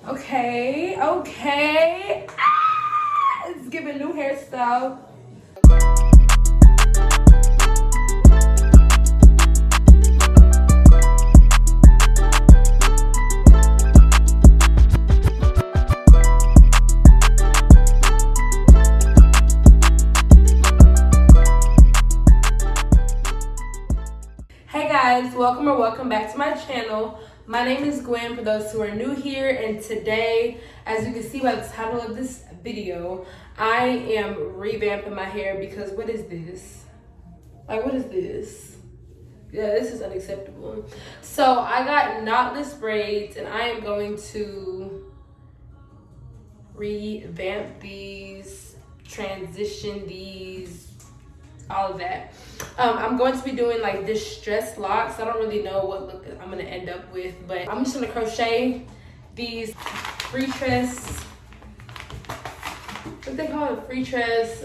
Okay. Let's give a new hairstyle. Hey guys, welcome back to my channel. My name is Gwen for those who are new here, and today, as you can see by the title of this video, I am revamping my hair because what is this? What is this? Yeah, this is unacceptable. So I got knotless braids and I am going to revamp these, transition these, all of that. I'm going to be doing like distressed locks. I don't really know what look I'm gonna end up with, but I'm just gonna crochet these freetress, what they call it, freetress.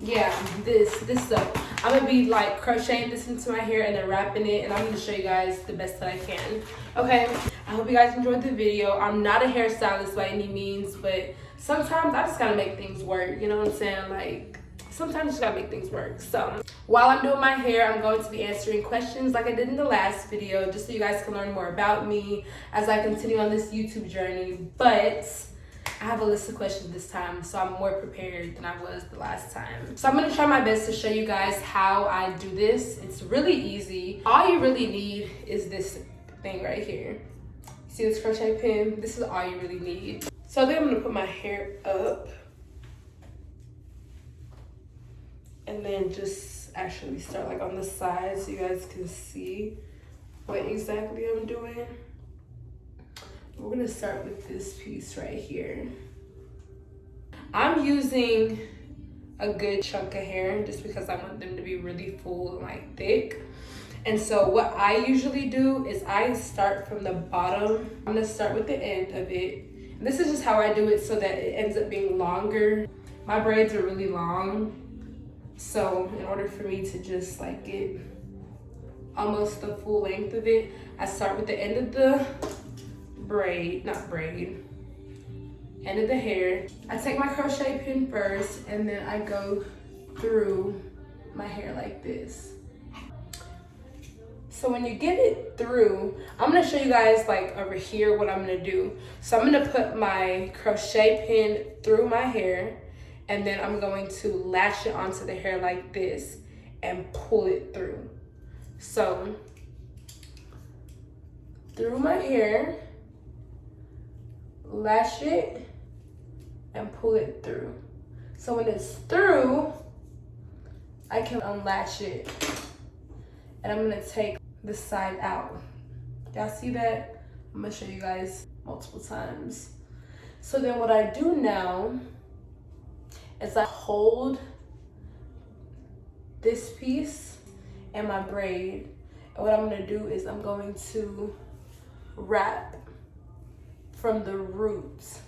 Yeah, this stuff. I'm gonna be like crocheting this into my hair and then wrapping it, and I'm gonna show you guys the best that I can. Okay, I hope you guys enjoyed the video. I'm not a hairstylist by any means, but sometimes I just gotta make things work, you know what I'm saying? Like, sometimes you just gotta make things work. So while I'm doing my hair, I'm going to be answering questions like I did in the last video, just so you guys can learn more about me as I continue on this YouTube journey. But I have a list of questions this time, so I'm more prepared than I was the last time. So I'm gonna try my best to show you guys how I do this. It's really easy. All you really need is this thing right here. See this crochet pin? This is all you really need. So then I'm gonna put my hair up and then just actually start like on the side so you guys can see what exactly I'm doing. We're gonna start with this piece right here. I'm using a good chunk of hair just because I want them to be really full and like thick. And so what I usually do is I start from the bottom. I'm gonna start with the end of it. And this is just how I do it so that it ends up being longer. My braids are really long. So in order for me to just like get almost the full length of it, I start with the end of the end of the hair. I take my crochet pin first and then I go through my hair like this. So when you get it through, I'm gonna show you guys like over here what I'm gonna do. So I'm gonna put my crochet pin through my hair and then I'm going to lash it onto the hair like this and pull it through. So through my hair, lash it and pull it through. So when it's through, I can unlash it and I'm gonna take the side out. Y'all see that? I'm gonna show you guys multiple times. So then what I do now is I hold this piece and my braid, and what I'm gonna do is I'm going to wrap from the roots.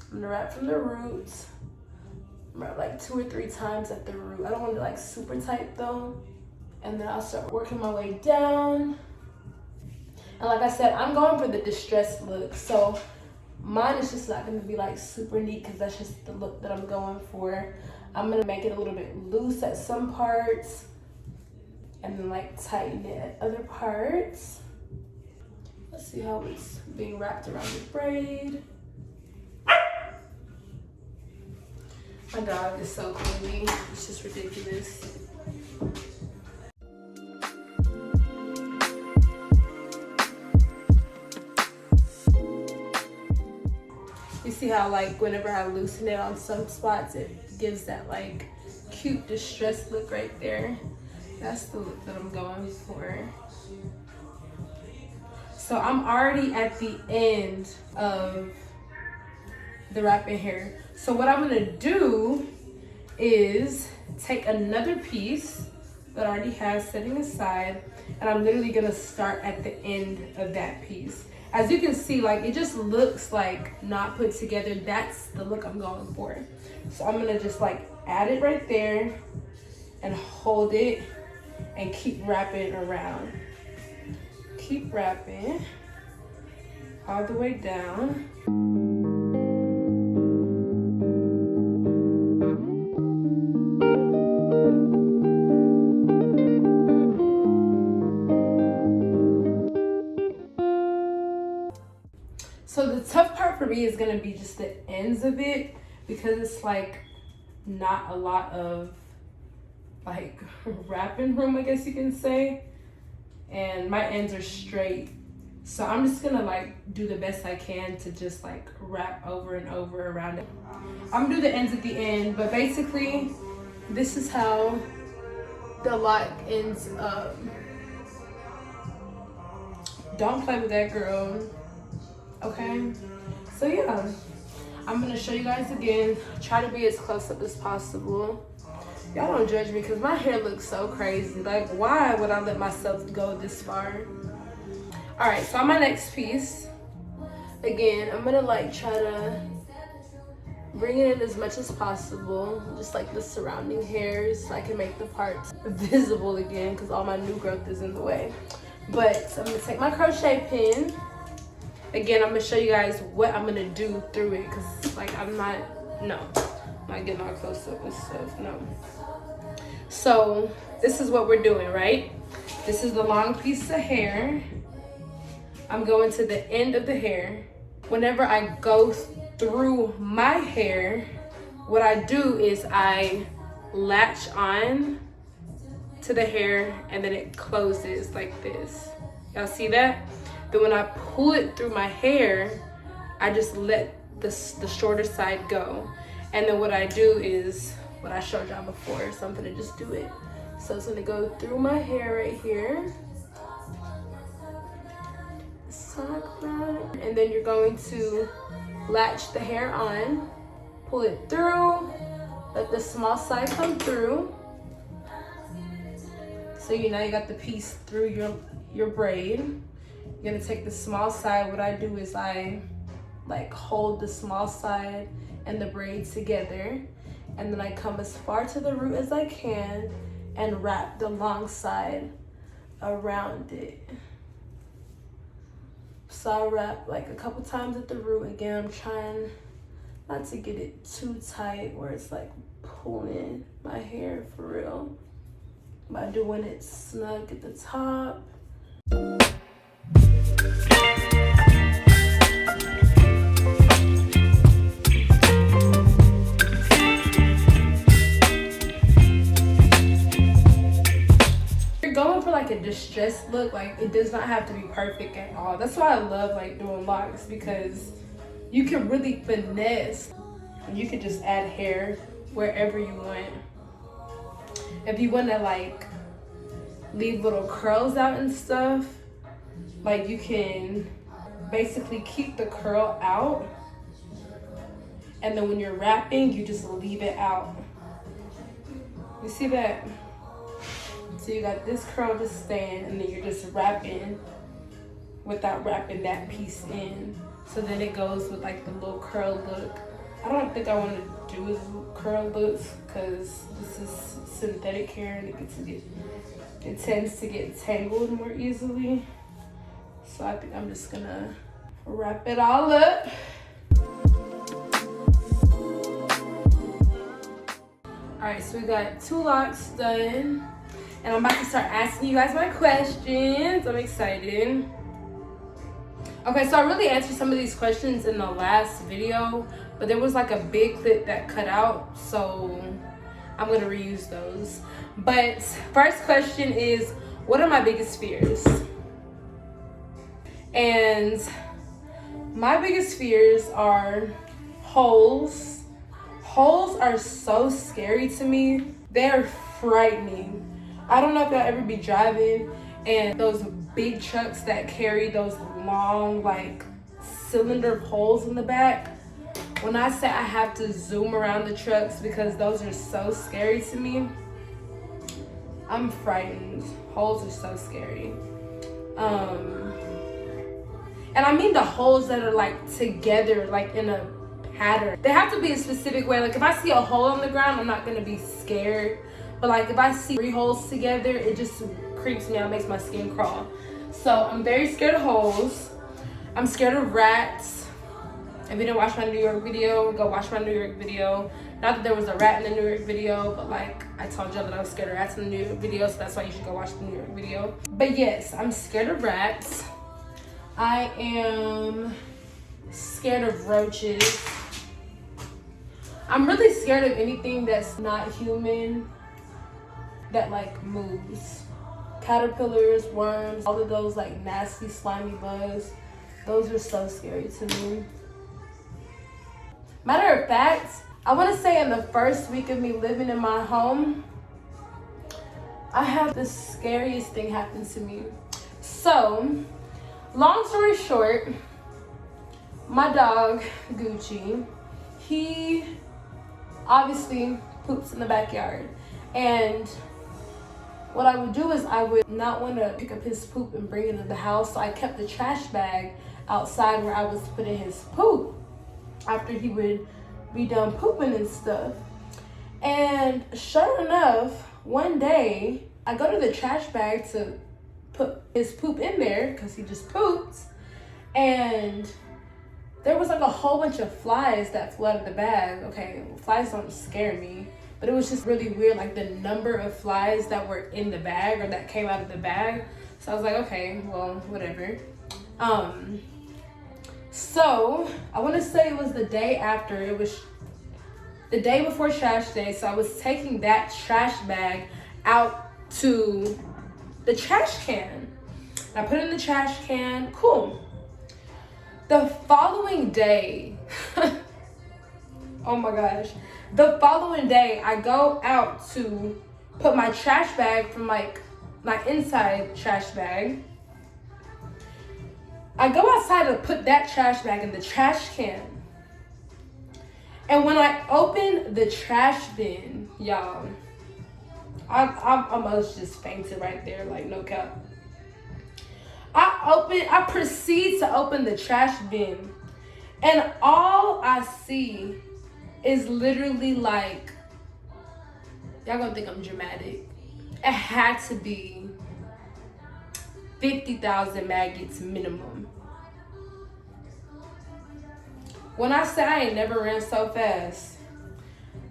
I'm gonna wrap from the roots. Wrap like 2 or 3 times at the root. I don't want it like super tight though. And then I'll start working my way down. And like I said, I'm going for the distressed look. So mine is just not gonna be like super neat because that's just the look that I'm going for. I'm gonna make it a little bit loose at some parts and then like tighten it at other parts. Let's see how it's being wrapped around the braid. My dog is so clingy. It's just ridiculous. You see how like whenever I loosen it on some spots, it gives that like cute distressed look right there. That's the look that I'm going for. So I'm already at the end of the wrapping hair. So what I'm gonna do is take another piece that I already have setting aside, and I'm literally gonna start at the end of that piece. As you can see, like it just looks like not put together. That's the look I'm going for. So I'm gonna just like add it right there and hold it and keep wrapping it around. keep wrapping all the way down. So the tough part for me is gonna be just the ends of it, because it's like not a lot of like wrapping room, I guess you can say, and my ends are straight. So I'm just gonna like do the best I can to just like wrap over and over around it. I'm gonna do the ends at the end, but basically this is how the lock ends up. Don't play with that, girl. Okay, so yeah, I'm gonna show you guys again. Try to be as close up as possible. Y'all don't judge me because my hair looks so crazy. Like, why would I let myself go this far? All right, so on my next piece, again, I'm gonna like try to bring it in as much as possible, just like the surrounding hairs, so I can make the parts visible again because all my new growth is in the way. But I'm gonna take my crochet pin. Again, I'm gonna show you guys what I'm gonna do through it, because like I'm not getting all close up and stuff, no. So this is what we're doing, right? This is the long piece of hair. I'm going to the end of the hair. Whenever I go through my hair, what I do is I latch on to the hair and then it closes like this. Y'all see that? Then when I pull it through my hair, I just let the shorter side go. And then what I do is what I showed y'all before, so I'm gonna just do it. So it's gonna go through my hair right here. And then you're going to latch the hair on, pull it through, let the small side come through. So you got the piece through your braid. You're gonna take the small side. What I do is I like hold the small side and the braid together, and then I come as far to the root as I can and wrap the long side around it. So I wrap like a couple times at the root. Again, I'm trying not to get it too tight where it's like pulling my hair for real, by doing it snug at the top. Going for like a distressed look, like it does not have to be perfect at all. That's why I love like doing locks, because you can really finesse and you can just add hair wherever you want. If you want to like leave little curls out and stuff, like you can basically keep the curl out, and then when you're wrapping you just leave it out. You see that? So you got this curl just staying, and then you're just wrapping without wrapping that piece in. So then it goes with like the little curl look. I don't think I want to do curl looks because this is synthetic hair and it tends to get tangled more easily. So I think I'm just gonna wrap it all up. All right, so we got 2 locks done. And I'm about to start asking you guys my questions. I'm excited. Okay, so I really answered some of these questions in the last video, but there was like a big clip that cut out, so I'm gonna reuse those. But first question is, what are my biggest fears? And my biggest fears are holes. Holes are so scary to me. They're frightening. I don't know if y'all ever be driving and those big trucks that carry those long like cylinder poles in the back. When I say I have to zoom around the trucks because those are so scary to me, I'm frightened. Holes are so scary. And I mean the holes that are like together, like in a pattern. They have to be a specific way. Like if I see a hole on the ground, I'm not gonna be scared. But like if I see 3 holes together, it just creeps me out, makes my skin crawl. So I'm very scared of holes. I'm scared of rats. If you didn't watch my New York video, go watch my New York video. Not that there was a rat in the New York video, but like I told y'all that I was scared of rats in the New York video, so that's why you should go watch the New York video. But yes, I'm scared of rats. I am scared of roaches. I'm really scared of anything that's not human that like moves. Caterpillars, worms, all of those like nasty slimy bugs. Those are so scary to me. Matter of fact, I want to say in the first week of me living in my home, I had the scariest thing happen to me. So, long story short, my dog, Gucci, he obviously poops in the backyard. And what I would do is I would not want to pick up his poop and bring it into the house. So I kept the trash bag outside where I was putting his poop after he would be done pooping and stuff. And sure enough, one day I go to the trash bag to put his poop in there because he just pooped, and there was like a whole bunch of flies that flew out of the bag. Okay, flies don't scare me, but it was just really weird, like the number of flies that were in the bag or that came out of the bag. So I was like, okay, well, whatever. So I want to say it was the day after. It was the day before trash day. So I was taking that trash bag out to the trash can. I put it in the trash can. Cool. The following day, oh my gosh. The following day, I go out to put my trash bag from like my inside trash bag. I go outside to put that trash bag in the trash can. And when I open the trash bin, y'all, I almost just fainted right there, like no cap. I proceed to open the trash bin, and all I see is literally like, y'all gonna think I'm dramatic. It had to be 50,000 maggots minimum. When I say I ain't never ran so fast,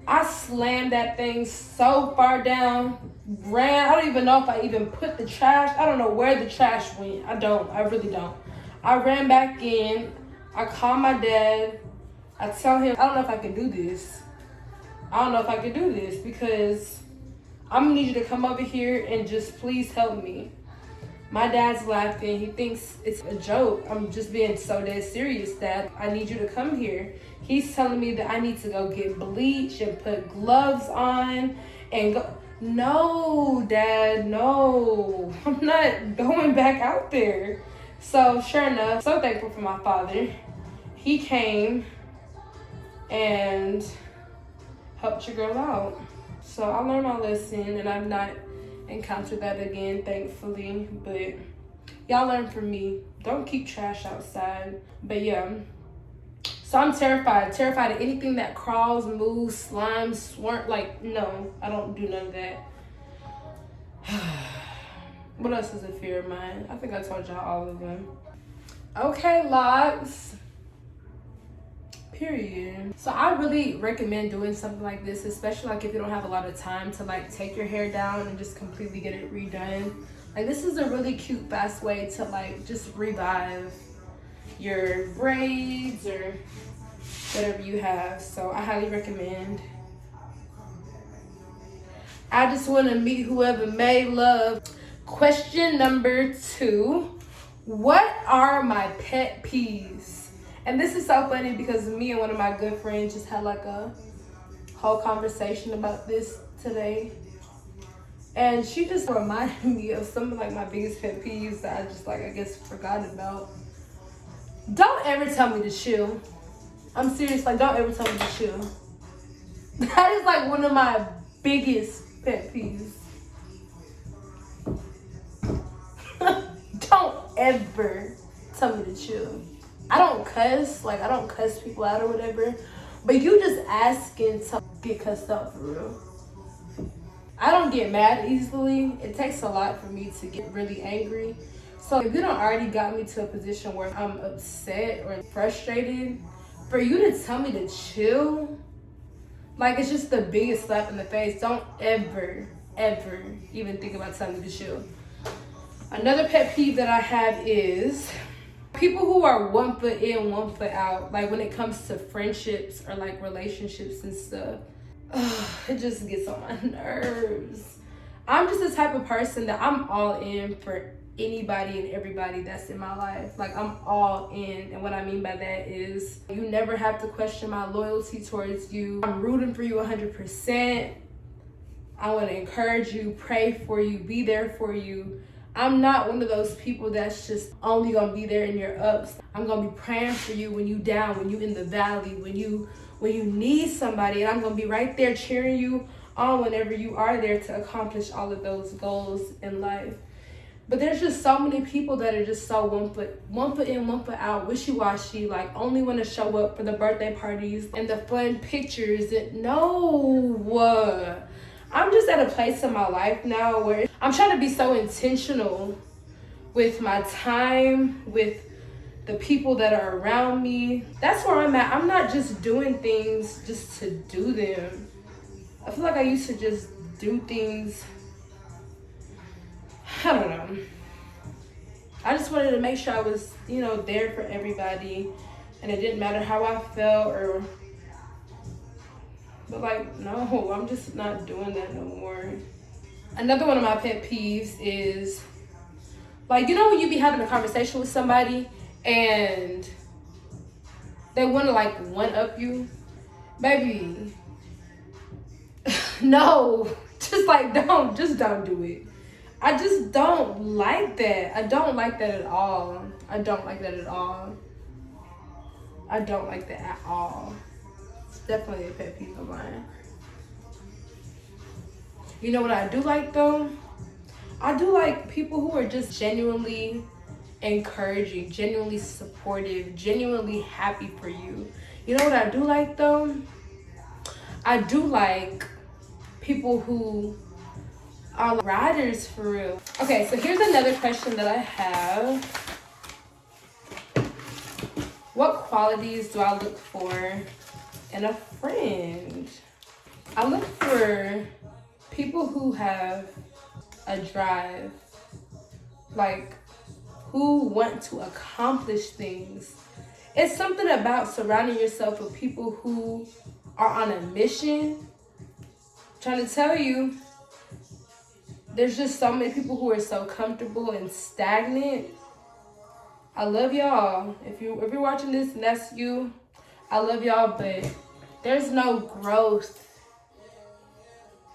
I slammed that thing so far down, ran. I don't even know if I even put the trash. I don't know where the trash went. I really don't. I ran back in. I called my dad. I tell him, I don't know if I can do this. Because I'm gonna need you to come over here and just please help me. My dad's laughing. He thinks it's a joke. I'm just being so dead serious, Dad. I need you to come here. He's telling me that I need to go get bleach and put gloves on and go. No, Dad, no. I'm not going back out there. So sure enough, so thankful for my father. He came and helped your girl out. So I learned my lesson, and I've not encountered that again, thankfully. But y'all learn from me. Don't keep trash outside. But yeah. So I'm terrified of anything that crawls, moves, slimes, swarm. Like, no, I don't do none of that. What else is a fear of mine? I think I told y'all all of them. Okay, locs. Period. So I really recommend doing something like this, especially like if you don't have a lot of time to like take your hair down and just completely get it redone. Like, this is a really cute, fast way to like just revive your braids or whatever you have. So I highly recommend. I just want to meet whoever may love. Question number 2. What are my pet peeves? And this is so funny because me and one of my good friends just had like a whole conversation about this today. And she just reminded me of some of like my biggest pet peeves that I just like, I guess, forgot about. Don't ever tell me to chill. I'm serious, like, don't ever tell me to chill. That is like one of my biggest pet peeves. Don't ever tell me to chill. I don't cuss people out or whatever, but you just asking to get cussed out for real. I don't get mad easily. It takes a lot for me to get really angry. So if you don't already got me to a position where I'm upset or frustrated, for you to tell me to chill, like, it's just the biggest slap in the face. Don't ever, ever even think about telling me to chill. Another pet peeve that I have is people who are 1 foot in, 1 foot out. Like when it comes to friendships or like relationships and stuff. It just gets on my nerves. I'm just the type of person that I'm all in for anybody and everybody that's in my life. Like I'm all in, and what I mean by that is you never have to question my loyalty towards you. I'm rooting for you 100%. I want to encourage you, pray for you, be there for you. I'm not one of those people that's just only gonna be there in your ups. I'm gonna be praying for you when you down, when you in the valley, when you need somebody, and I'm gonna be right there cheering you on whenever you are there to accomplish all of those goals in life. But there's just so many people that are just so 1 foot in, 1 foot out, wishy-washy, like only want to show up for the birthday parties and the fun pictures. No. I'm just at a place in my life now where I'm trying to be so intentional with my time, with the people that are around me. That's where I'm at. I'm not just doing things just to do them. I feel like I used to just do things, I don't know. I just wanted to make sure I was, there for everybody, and it didn't matter how I felt but like, no, I'm just not doing that no more. Another one of my pet peeves is, like, when you be having a conversation with somebody and they want to like one up you, baby, no, don't do it. I just don't like that. I don't like that at all. I don't like that at all. It's definitely a pet peeve of mine. You know what I do like though? I do like people who are just genuinely encouraging, genuinely supportive, genuinely happy for you. You know what I do like though? I do like people who are riders for real. Okay, so here's another question that I have. What qualities do I look for in a friend? I look for people who have a drive, like who want to accomplish things. It's something about surrounding yourself with people who are on a mission. I'm trying to tell you, there's just so many people who are so comfortable and stagnant. I love y'all. If you're watching this and that's you, I love y'all, but there's no growth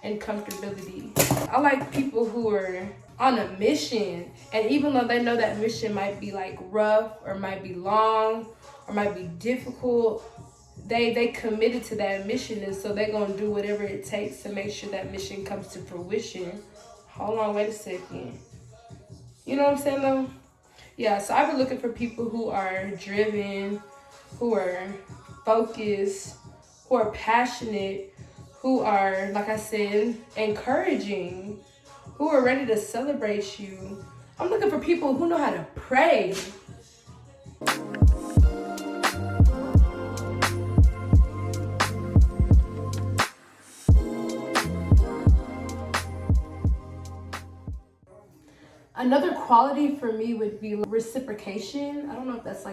and comfortability. I like people who are on a mission, and even though they know that mission might be like rough or might be long or might be difficult, they committed to that mission, and so they're gonna do whatever it takes to make sure that mission comes to fruition. Hold on, wait a second. You know what I'm saying though? Yeah, so I've been looking for people who are driven, who are focused, who are passionate, who are, like I said, encouraging, who are ready to celebrate you. I'm looking for people who know how to pray. Another quality for me would be reciprocation. I don't know if that's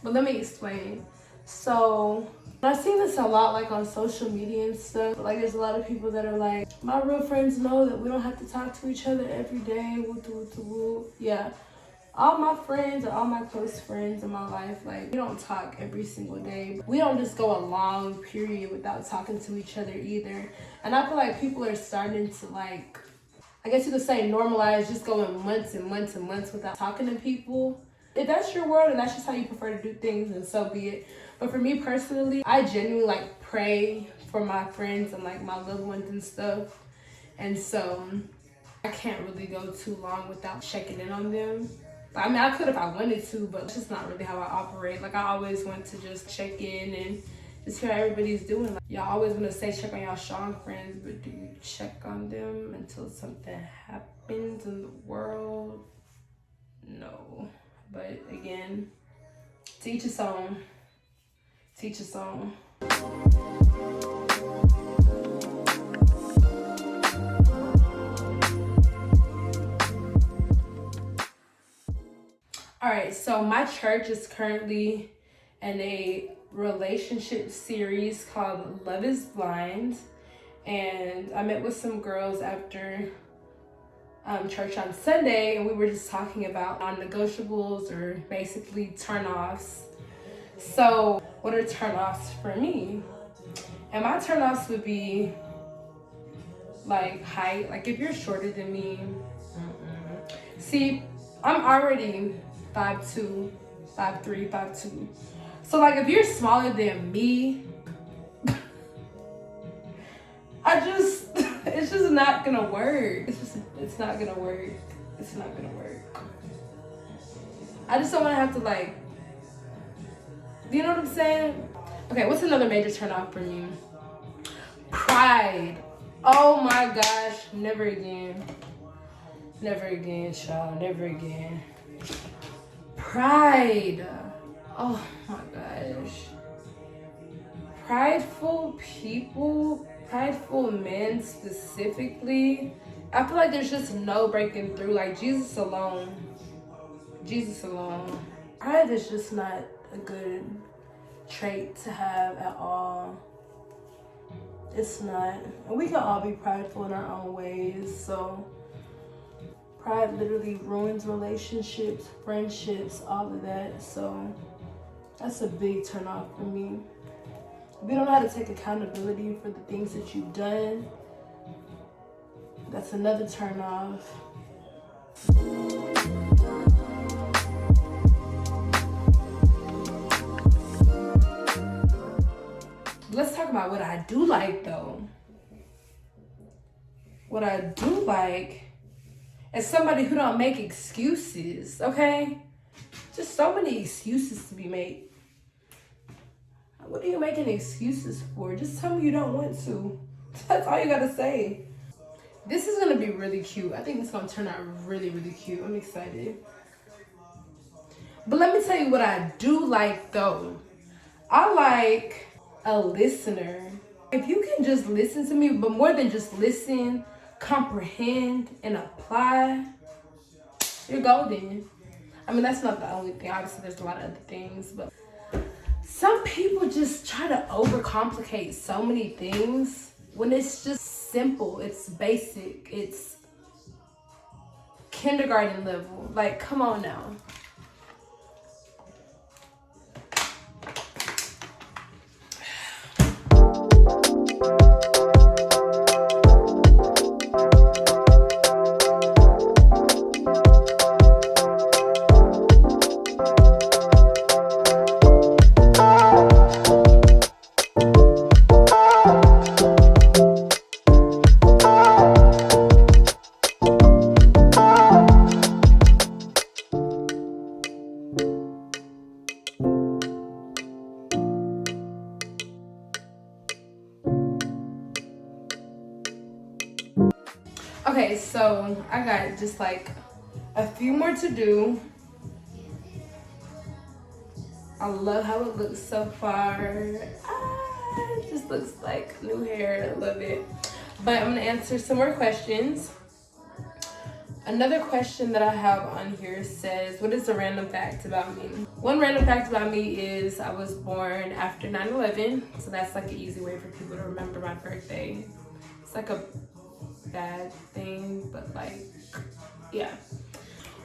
but let me explain. So I've seen this a lot like on social media and stuff. Like there's a lot of people that are like, my real friends know that we don't have to talk to each other every day. Woo. Yeah. All my friends or all my close friends in my life, like we don't talk every single day. We don't just go a long period without talking to each other either. And I feel like people are starting to I guess you could say normalize just going months and months and months without talking to people. If that's your world and that's just how you prefer to do things, then so be it. But for me personally, I genuinely pray for my friends and my loved ones and stuff. And so I can't really go too long without checking in on them. I mean, I could if I wanted to, but it's just not really how I operate. I always want to just check in and just hear how everybody's doing. Y'all always want to say check on y'all strong friends, but do you check on them until something happens? happens in the world, no. But again, to each his own. To each his own. All right, so my church is currently in a relationship series called Love is Blind. And I met with some girls after church on Sunday, and we were just talking about non-negotiables, or basically turn-offs. So what are turn-offs for me? And my turn-offs would be like height. Like if you're shorter than me, see, I'm already 5'2", 5'3", 5'2". So like if you're smaller than me, it's just not gonna work. It's not gonna work. It's not gonna work. I just don't wanna have to like, you know what I'm saying? Okay, what's another major turnoff for me? Pride. Oh my gosh, never again. Never again, child, never again. Pride. Oh my gosh. Prideful people, prideful men specifically, I feel like there's just no breaking through. Like Jesus alone. Jesus alone. Pride is just not a good trait to have at all. It's not. And we can all be prideful in our own ways. So pride literally ruins relationships, friendships, all of that. So that's a big turn off for me. If you don't know how to take accountability for the things that you've done, that's another turn off. Let's talk about what I do like though. What I do like is somebody who don't make excuses, okay? Just so many excuses to be made. What are you making excuses for? Just tell me you don't want to. That's all you gotta say. This is gonna be really cute. I think it's gonna turn out really, really cute. I'm excited. But let me tell you what I do like though. I like a listener. If you can just listen to me, but more than just listen, comprehend and apply, you're golden. I mean, that's not the only thing. Obviously, there's a lot of other things, but some people just try to overcomplicate so many things when it's just simple, it's basic, it's kindergarten level. Like, come on now. Okay, so I got just like a few more to do. I love how it looks so far. It just looks like new hair. I love it. But I'm gonna answer some more questions. Another question that I have on here says, what is a random fact about me? One random fact about me is I was born after 9/11. So that's like an easy way for people to remember my birthday. It's like a bad thing, but like, yeah.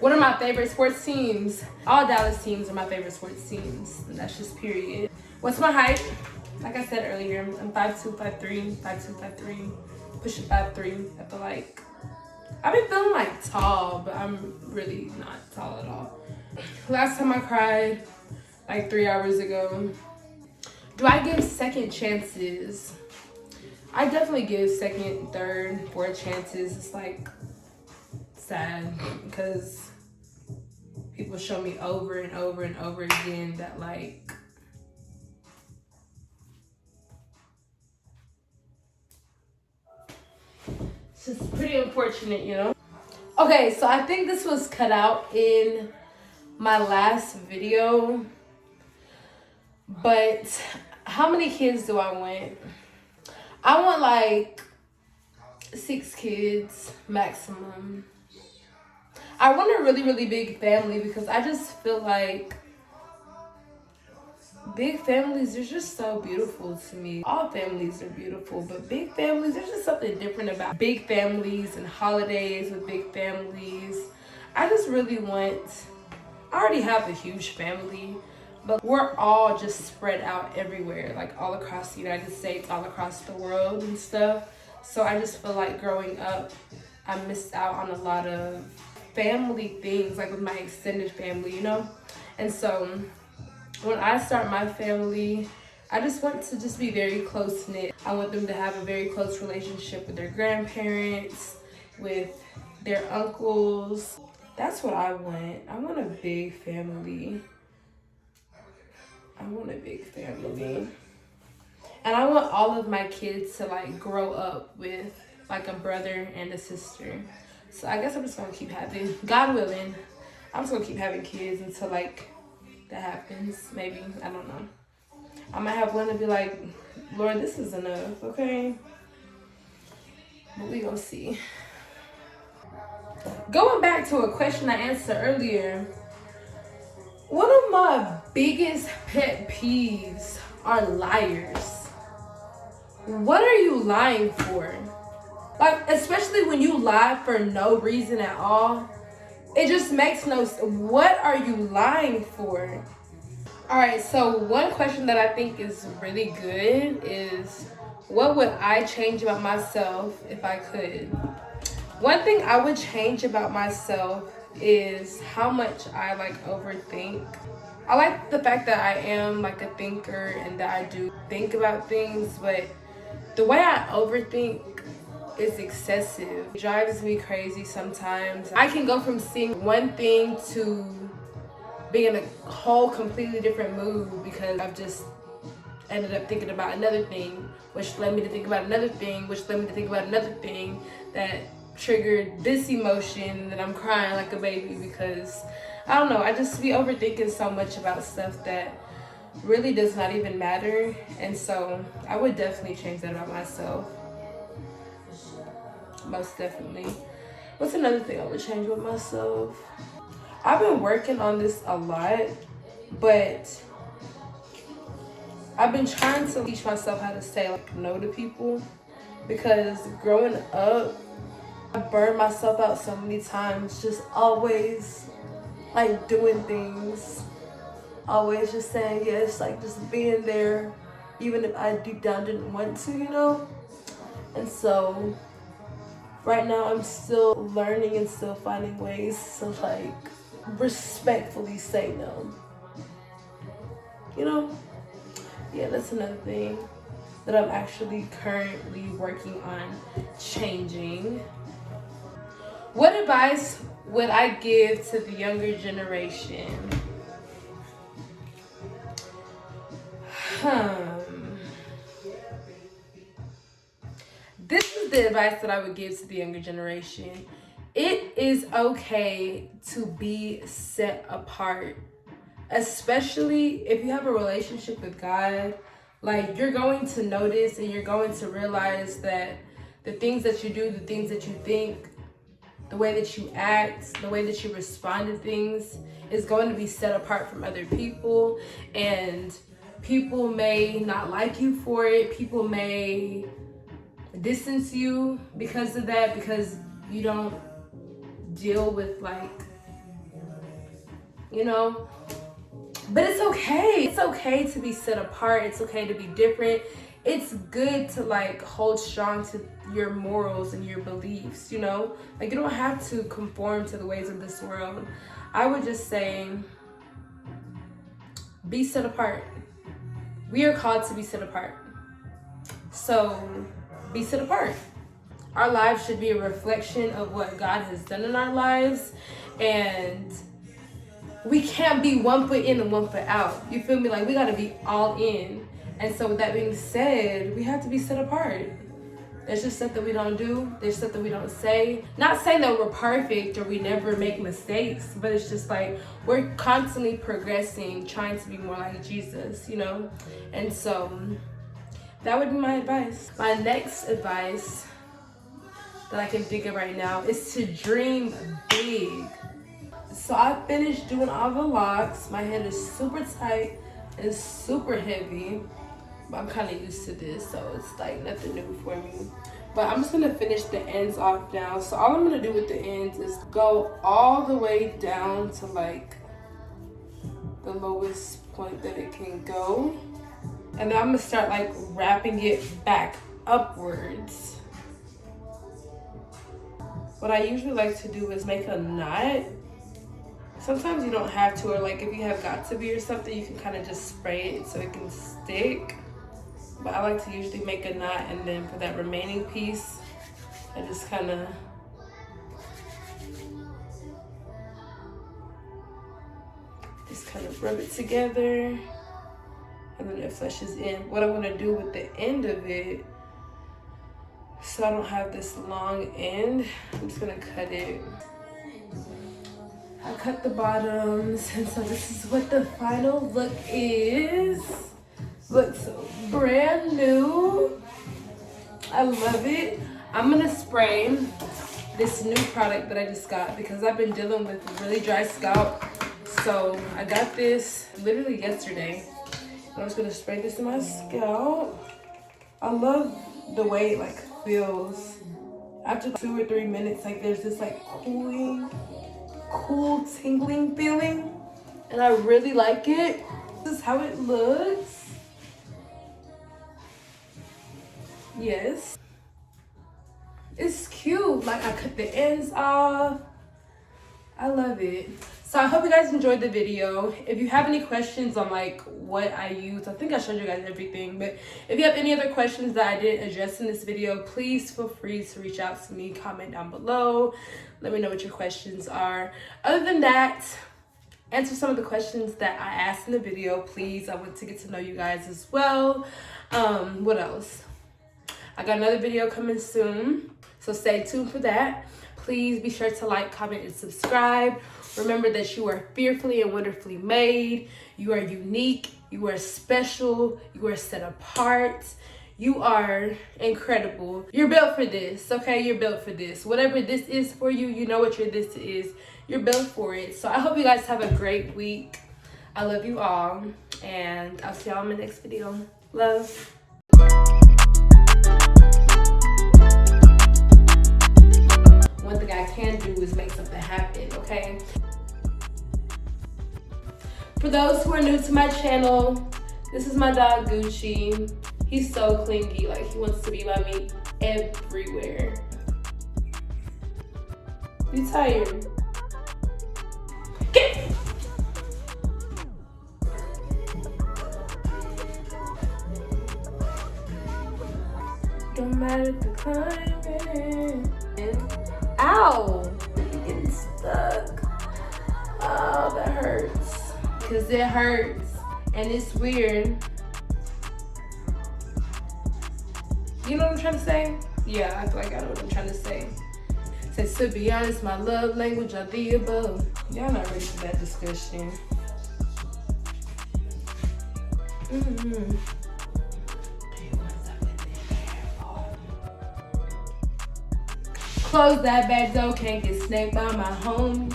What are my favorite sports teams? All Dallas teams are my favorite sports teams. And that's just period. What's my height? Like I said earlier, I'm 5'2", 5'3", 5'2", 5'3", pushing 5'3". I feel like I've been feeling like tall, but I'm really not tall at all. Last time I cried, like 3 hours ago. Do I give second chances? I definitely give second, third, fourth chances. It's like sad because people show me over and over and over again that like it's just pretty unfortunate, you know? Okay, so I think this was cut out in my last video, but how many kids do I want? I want like 6 kids maximum. I want a really, really big family because I just feel like big families are just so beautiful to me. All families are beautiful, but big families, there's just something different about big families and holidays with big families. I just really want, I already have a huge family, but we're all just spread out everywhere, like all across the United States, all across the world and stuff. So I just feel like growing up, I missed out on a lot of family things, like with my extended family, you know? And so when I start my family, I just want to just be very close knit. I want them to have a very close relationship with their grandparents, with their uncles. That's what I want. I want a big family. I want a big family. And I want all of my kids to like grow up with like a brother and a sister. So I guess I'm just gonna keep having, God willing, I'm just gonna keep having kids until like that happens. Maybe, I don't know. I might have one to be like, Lord, this is enough, okay? But we gonna see. Going back to a question I answered earlier, one of my biggest pet peeves are liars. What are you lying for? Like, especially when you lie for no reason at all. It just makes no sense. What are you lying for? All right, so one question that I think is really good is, what would I change about myself if I could? One thing I would change about myself is how much I like overthink. I like the fact that I am like a thinker and that I do think about things, but the way I overthink is excessive. It drives me crazy sometimes. I can go from seeing one thing to being in a whole completely different mood because I've just ended up thinking about another thing, which led me to think about another thing, which led me to think about another thing that triggered this emotion, and I'm crying like a baby because, I don't know, I just be overthinking so much about stuff that really does not even matter. And so I would definitely change that about myself. Most definitely. What's another thing I would change with myself? I've been working on this a lot, but I've been trying to teach myself how to say like no to people, because growing up, I burned myself out so many times, just always like doing things, always just saying yes, like just being there, even if I deep down didn't want to, you know? And so right now I'm still learning and still finding ways to like respectfully say no, you know? Yeah, that's another thing that I'm actually currently working on changing. What advice would I give to the younger generation? This is the advice that I would give to the younger generation. It is okay to be set apart, especially if you have a relationship with God. Like, you're going to notice and you're going to realize that the things that you do, the things that you think, the way that you act, the way that you respond to things is going to be set apart from other people. And people may not like you for it. People may distance you because of that, because you don't deal with like, you know. But it's okay. It's okay to be set apart. It's okay to be different. It's good to like hold strong to your morals and your beliefs, you know? Like, you don't have to conform to the ways of this world. I would just say, be set apart. We are called to be set apart. So be set apart. Our lives should be a reflection of what God has done in our lives, and we can't be 1 foot in and 1 foot out. You feel me? Like, we gotta be all in. And so with that being said, we have to be set apart. There's just stuff that we don't do. There's stuff that we don't say. Not saying that we're perfect or we never make mistakes, but it's just like we're constantly progressing, trying to be more like Jesus, you know? And so that would be my advice. My next advice that I can think of right now is to dream big. So I finished doing all the locks. My head is super tight and super heavy. But I'm kind of used to this, so it's like nothing new for me. But I'm just gonna finish the ends off now. So all I'm gonna do with the ends is go all the way down to like the lowest point that it can go. And then I'm gonna start like wrapping it back upwards. What I usually like to do is make a knot. Sometimes you don't have to, or like if you have got to be or something, you can kind of just spray it so it can stick. But I like to usually make a knot, and then for that remaining piece, I just kind of rub it together, and then it fleshes in. What I'm gonna do with the end of it, so I don't have this long end, I'm just gonna cut it. I cut the bottoms, and so this is what the final look is. Looks brand new. I love it. I'm gonna spray this new product that I just got because I've been dealing with really dry scalp. So I got this literally yesterday. And I'm just gonna spray this in my scalp. I love the way it like feels. After 2 or 3 minutes, like there's this like cool tingling feeling. And I really like it. This is how it looks. Yes, it's cute. Like I cut the ends off. I love it. So I hope you guys enjoyed the video. If you have any questions on like what I use, I think I showed you guys everything, but if you have any other questions that I didn't address in this video, please feel free to reach out to me, comment down below, let me know what your questions are. Other than that, answer some of the questions that I asked in the video, please. I want to get to know you guys as well. What else? I got another video coming soon, so stay tuned for that. Please be sure to like, comment, and subscribe. Remember that you are fearfully and wonderfully made. You are unique. You are special. You are set apart. You are incredible. You're built for this, okay? You're built for this. Whatever this is for you, you know what your this is. You're built for it. So I hope you guys have a great week. I love you all, and I'll see y'all in my next video. Love. One thing I can do is make something happen, okay? For those who are new to my channel, this is my dog Gucci. He's so clingy, like he wants to be by me everywhere. You tired? Get! Don't matter the climate. Ow! You're getting stuck. Oh, that hurts. Because it hurts. And it's weird. You know what I'm trying to say? Yeah, I feel like I know what I'm trying to say. Says, to be honest, my love language are the above. Y'all not ready for that discussion. Close that back door, can't get snaked by my home.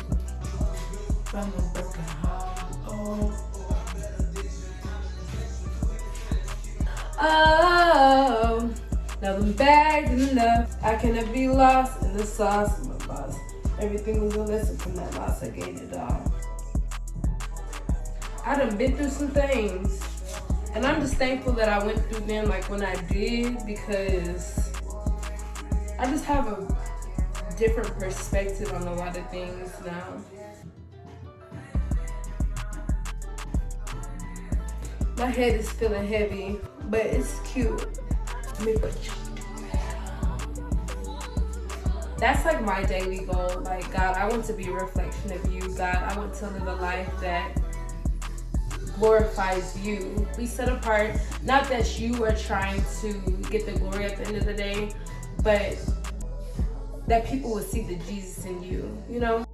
From a broken heart. Oh, now them bags enough. I cannot be lost in the sauce of my boss. Everything was a lesson from that loss. I gave it all. I done been through some things, and I'm just thankful that I went through them like when I did, because I just have a different perspective on a lot of things now. My head is feeling heavy, but it's cute. Let me put you. That's like my daily goal. Like, God, I want to be a reflection of you. God, I want to live a life that glorifies you. Be set apart. Not that you are trying to get the glory at the end of the day, but that people will see the Jesus in you, you know?